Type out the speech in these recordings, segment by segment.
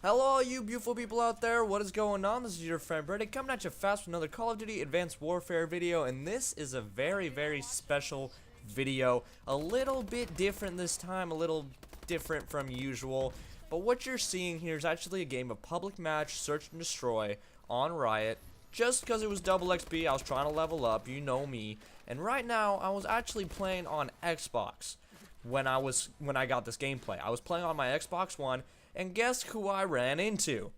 Hello, all you beautiful people out there. What is going on? This is your friend Britik coming at you fast with another Call of Duty Advanced Warfare video, and this is a very special video. A little bit different this time, a little different from usual. But what you're seeing here is actually a game of public match, search and destroy on Riot. Just because it was double XP, I was trying to level up. You know me. And right now, I was actually playing on Xbox when I got this gameplay. I was playing on my Xbox One. And guess who I ran into?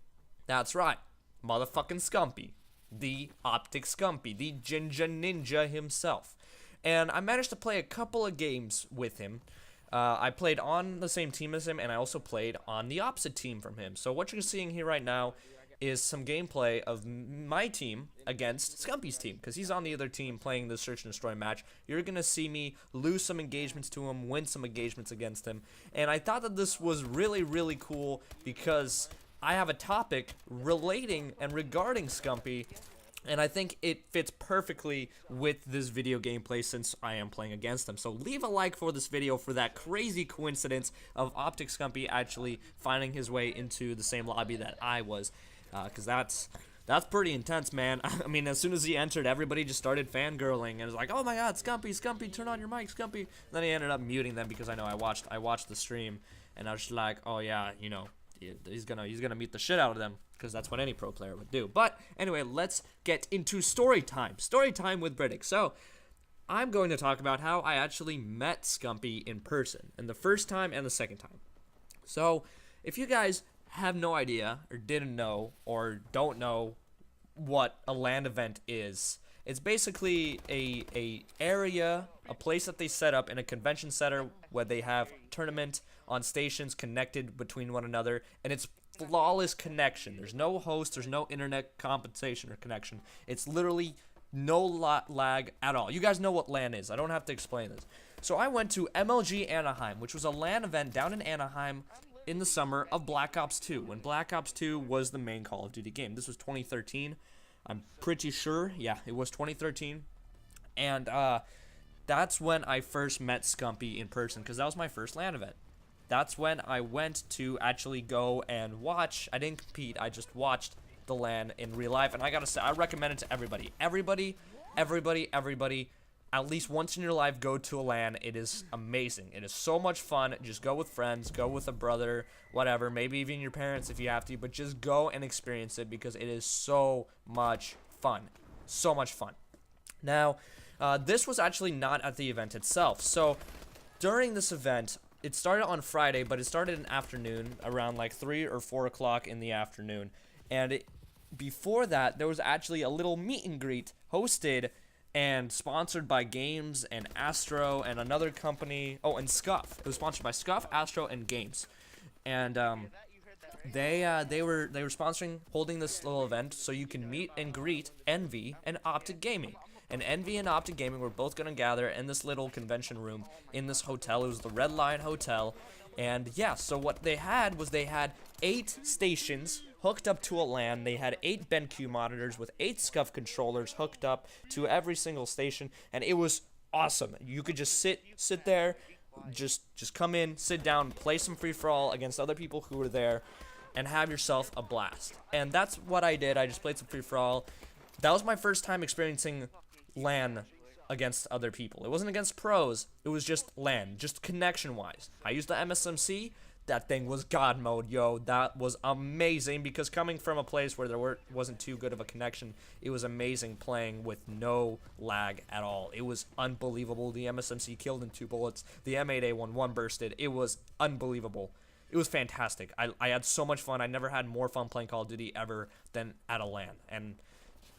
That's right, motherfucking Scumpii. The OpTic Scumper, the Ginger Ninja himself. And I managed to play a couple of games with him. I played on the same team as him, and I also played on the opposite team from him. So what you're seeing here right now is some gameplay of my team against Scumpii's team, because he's on the other team playing the search and destroy match. You're gonna see me lose some engagements to him, win some engagements against him, and I thought that this was really cool because I have a topic relating and regarding Scumpii, and I think it fits perfectly with this video gameplay since I am playing against them. So leave a like for this video for that crazy coincidence of OpTic Scumper actually finding his way into the same lobby that I was. Because that's pretty intense, man. I mean, as soon as he entered, everybody just started fangirling, and it was like, oh my god, Scumpii, turn on your mic, Scumpii. And then he ended up muting them because I know I watched the stream, and I was just like, oh yeah, you know, he's gonna mute the shit out of them, because that's what any pro player would do. But anyway, let's get into story time with Britik. So I'm going to talk about how I actually met Scumpii in person, and the first time and the second time. So if you guys have no idea, or didn't know, or don't know what a LAN event is, it's basically a place that they set up in a convention center where they have tournament on stations connected between one another, and it's flawless connection. There's no host, there's no internet compensation or connection. It's literally no lag at all. You guys know what LAN is. I don't have to explain this. So I went to MLG Anaheim, which was a LAN event down in Anaheim in the summer of Black Ops 2, when Black Ops 2 was the main Call of Duty game. This was 2013. I'm pretty sure. Yeah, it was 2013. And that's when I first met Scumpii in person, because that was my first LAN event. That's when I went to actually go and watch. I didn't compete. I just watched the LAN in real life. And I gotta say, I recommend it to everybody. Everybody, at least once in your life, go to a LAN. It is amazing. It is so much fun. Just go with friends, go with a brother, whatever, maybe even your parents if you have to, but just go and experience it because it is so much fun. So much fun. Now, this was actually not at the event itself. So, during this event, it started on Friday, but it started in the afternoon, around like 3 or 4 o'clock in the afternoon. And before that, there was actually a little meet and greet hosted and sponsored by Games and Astro and another company. Oh, and Scuff. It was sponsored by Scuff, Astro, and Games. And they were sponsoring, holding this little event so you can meet and greet Envy and OpTic Gaming. And Envy and OpTic Gaming were both going to gather in this little convention room in this hotel. It was the Red Lion Hotel. And yeah, so what they had was they had 8 stations hooked up to a LAN. They had 8 BenQ monitors with 8 Scuff controllers hooked up to every single station, and it was awesome. You could just sit there, just come in, sit down, play some free-for-all against other people who were there, and have yourself a blast. And that's what I did. I just played some free-for-all. That was my first time experiencing LAN against other people. It wasn't against pros, it was just LAN, just connection-wise. I used the MSMC. That thing was God mode, yo. That was amazing, because coming from a place where there wasn't too good of a connection, it was amazing playing with no lag at all. It was unbelievable. The MSMC killed in 2 bullets. The M8A11 bursted. It was unbelievable. It was fantastic. I had so much fun. I never had more fun playing Call of Duty ever than at a LAN. And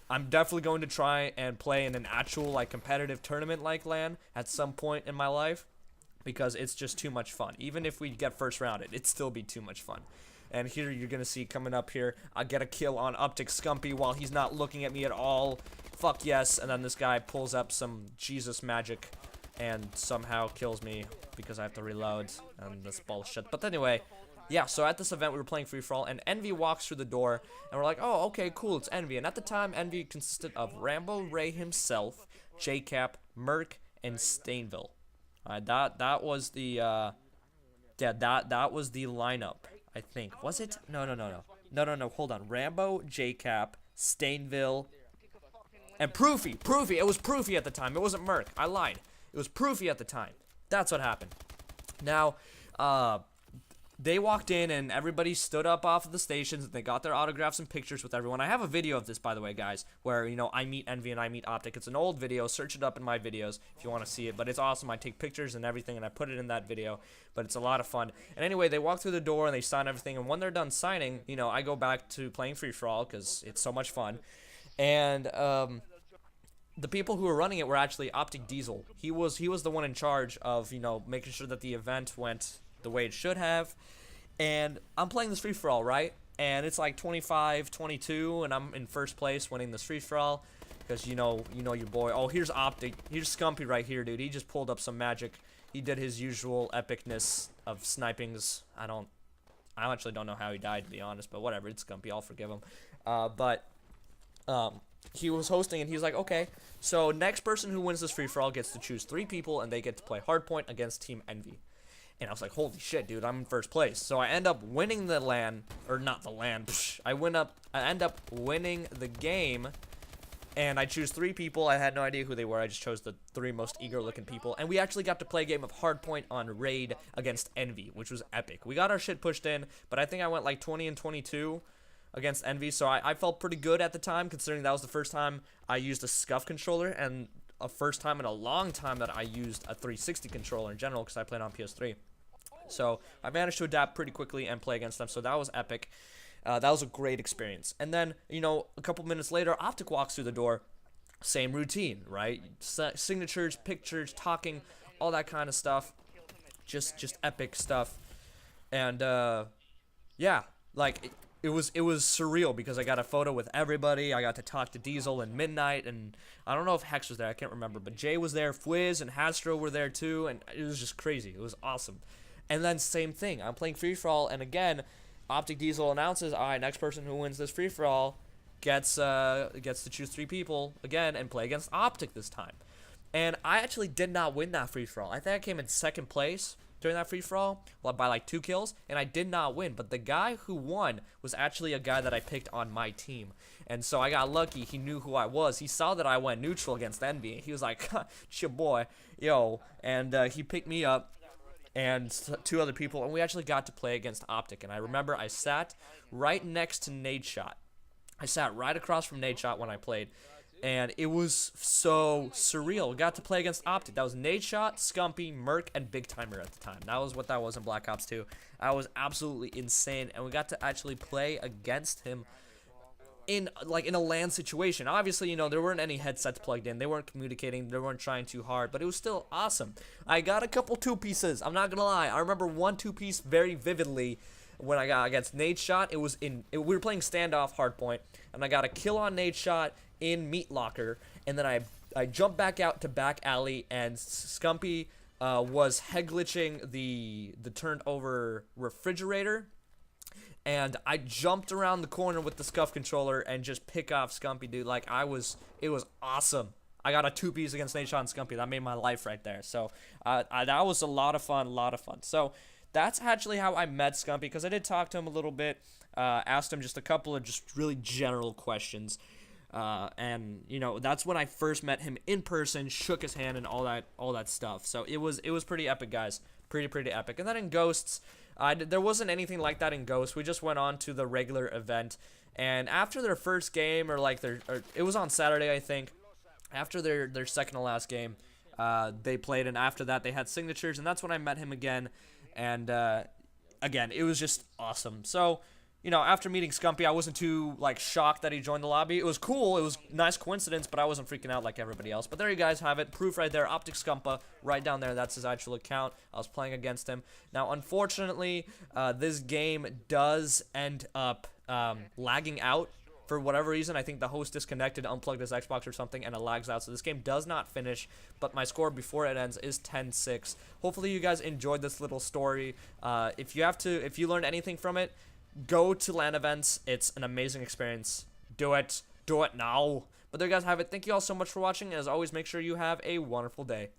I'm definitely going to try and play in an actual like competitive tournament like LAN at some point in my life, because it's just too much fun. Even if we get first rounded, it'd still be too much fun. And here you're gonna see coming up here, I get a kill on OpTic Scumper while he's not looking at me at all. Fuck yes. And then this guy pulls up some Jesus magic and somehow kills me because I have to reload, and that's bullshit. But anyway, yeah, so at this event we were playing free-for-all, and Envy walks through the door, and we're like, oh, okay, cool, it's Envy. And at the time, Envy consisted of Rambo Ray himself, JCap, Merc, and Stainville. That was the that was the lineup I think. Was it? No. Hold on. Rambo, JCap, Stainville, and Proofy. Proofy. It was Proofy at the time. It wasn't Merc. I lied. It was Proofy at the time. That's what happened. Now, they walked in and everybody stood up off of the stations and they got their autographs and pictures with everyone. I have a video of this, by the way, guys, where, you know, I meet Envy and I meet OpTic. It's an old video. Search it up in my videos if you want to see it, but it's awesome. I take pictures and everything and I put it in that video, but it's a lot of fun. And anyway, they walk through the door and they sign everything, and when they're done signing, you know, I go back to playing free-for-all because it's so much fun. And the people who were running it were actually OpTic Diesel. He was the one in charge of, you know, making sure that the event went the way it should have. And I'm playing this free-for-all, right? And it's like 25-22, and I'm in first place winning this free-for-all because you know your boy. Oh, here's OpTic. Here's Scumpii right here, dude. He just pulled up some magic. He did his usual epicness of snipings. I actually don't know how he died, to be honest, but whatever. It's Scumpii. I'll forgive him. He was hosting, and he's like, okay, so next person who wins this free-for-all gets to choose 3 people, and they get to play Hardpoint against Team Envy. And I was like, holy shit, dude, I'm in first place. So I end up winning the LAN, or not the LAN, I end up winning the game, and I choose 3 people. I had no idea who they were. I just chose the 3 most eager-looking people, and we actually got to play a game of Hardpoint on Raid against Envy, which was epic. We got our shit pushed in, but I think I went like 20-22 against Envy, so I felt pretty good at the time, considering that was the first time I used a SCUF controller, and a first time in a long time that I used a 360 controller in general, because I played on PS3. So I managed to adapt pretty quickly and play against them, so that was epic. That was a great experience. And then, you know, a couple minutes later, OpTic walks through the door. Same routine, right? Signatures, pictures, talking, all that kind of stuff. Just epic stuff. And yeah, like it was surreal because I got a photo with everybody. I got to talk to Diesel and Midnight, and I don't know if Hex was there. I can't remember, but Jay was there. Fwiz and Hastro were there too, and it was just crazy. It was awesome. And then same thing. I'm playing free-for-all, and again, OpTic Diesel announces, all right, next person who wins this free-for-all gets to choose 3 people again and play against OpTic this time. And I actually did not win that free-for-all. I think I came in second place during that free-for-all by like 2 kills, and I did not win. But the guy who won was actually a guy that I picked on my team. And so I got lucky. He knew who I was. He saw that I went neutral against Envy. He was like, it's your boy, yo. And he picked me up and 2 other people, and we actually got to play against OpTic. And I remember I sat right next to Nadeshot. I sat right across from Nadeshot when I played, and it was so surreal. We got to play against OpTic. That was Nadeshot, Scumpii, Merc, and Big Timer at the time. That was what that was in Black Ops 2. That was absolutely insane, and we got to actually play against him in a LAN situation. Obviously, you know, there weren't any headsets plugged in. They weren't communicating. They weren't trying too hard, but it was still awesome. I got a couple 2-pieces. I'm not gonna lie. I remember one 2-piece very vividly when I got against Nadeshot. We were playing standoff hardpoint, and I got a kill on Nadeshot in Meat Locker, and then I jumped back out to back alley, and Scumpii was head glitching the turned over refrigerator. And I jumped around the corner with the SCUF controller and just pick off Scumpii, dude. Like, it was awesome. I got a 2-piece against Nadeshot and Scumpii. That made my life right there. So, that was a lot of fun, So, that's actually how I met Scumpii, because I did talk to him a little bit, asked him just a couple of just really general questions. And, you know, that's when I first met him in person, shook his hand, and all that stuff. So, it was pretty epic, guys. Pretty epic. And then in Ghosts, there wasn't anything like that in Ghosts. We just went on to the regular event, and after their first game, it was on Saturday, I think. After their second to last game, they played, and after that, they had signatures, and that's when I met him again. And again, it was just awesome. So, you know, after meeting Scumpii, I wasn't too, like, shocked that he joined the lobby. It was cool. It was a nice coincidence, but I wasn't freaking out like everybody else. But there you guys have it. Proof right there. OpTic Scumper right down there. That's his actual account. I was playing against him. Now, unfortunately, this game does end up lagging out for whatever reason. I think the host disconnected, unplugged his Xbox or something, and it lags out. So this game does not finish, but my score before it ends is 10-6. Hopefully, you guys enjoyed this little story. If you learned anything from it, go to LAN events. It's an amazing experience. Do it now. But there you guys have it. Thank you all so much for watching. And as always, make sure you have a wonderful day.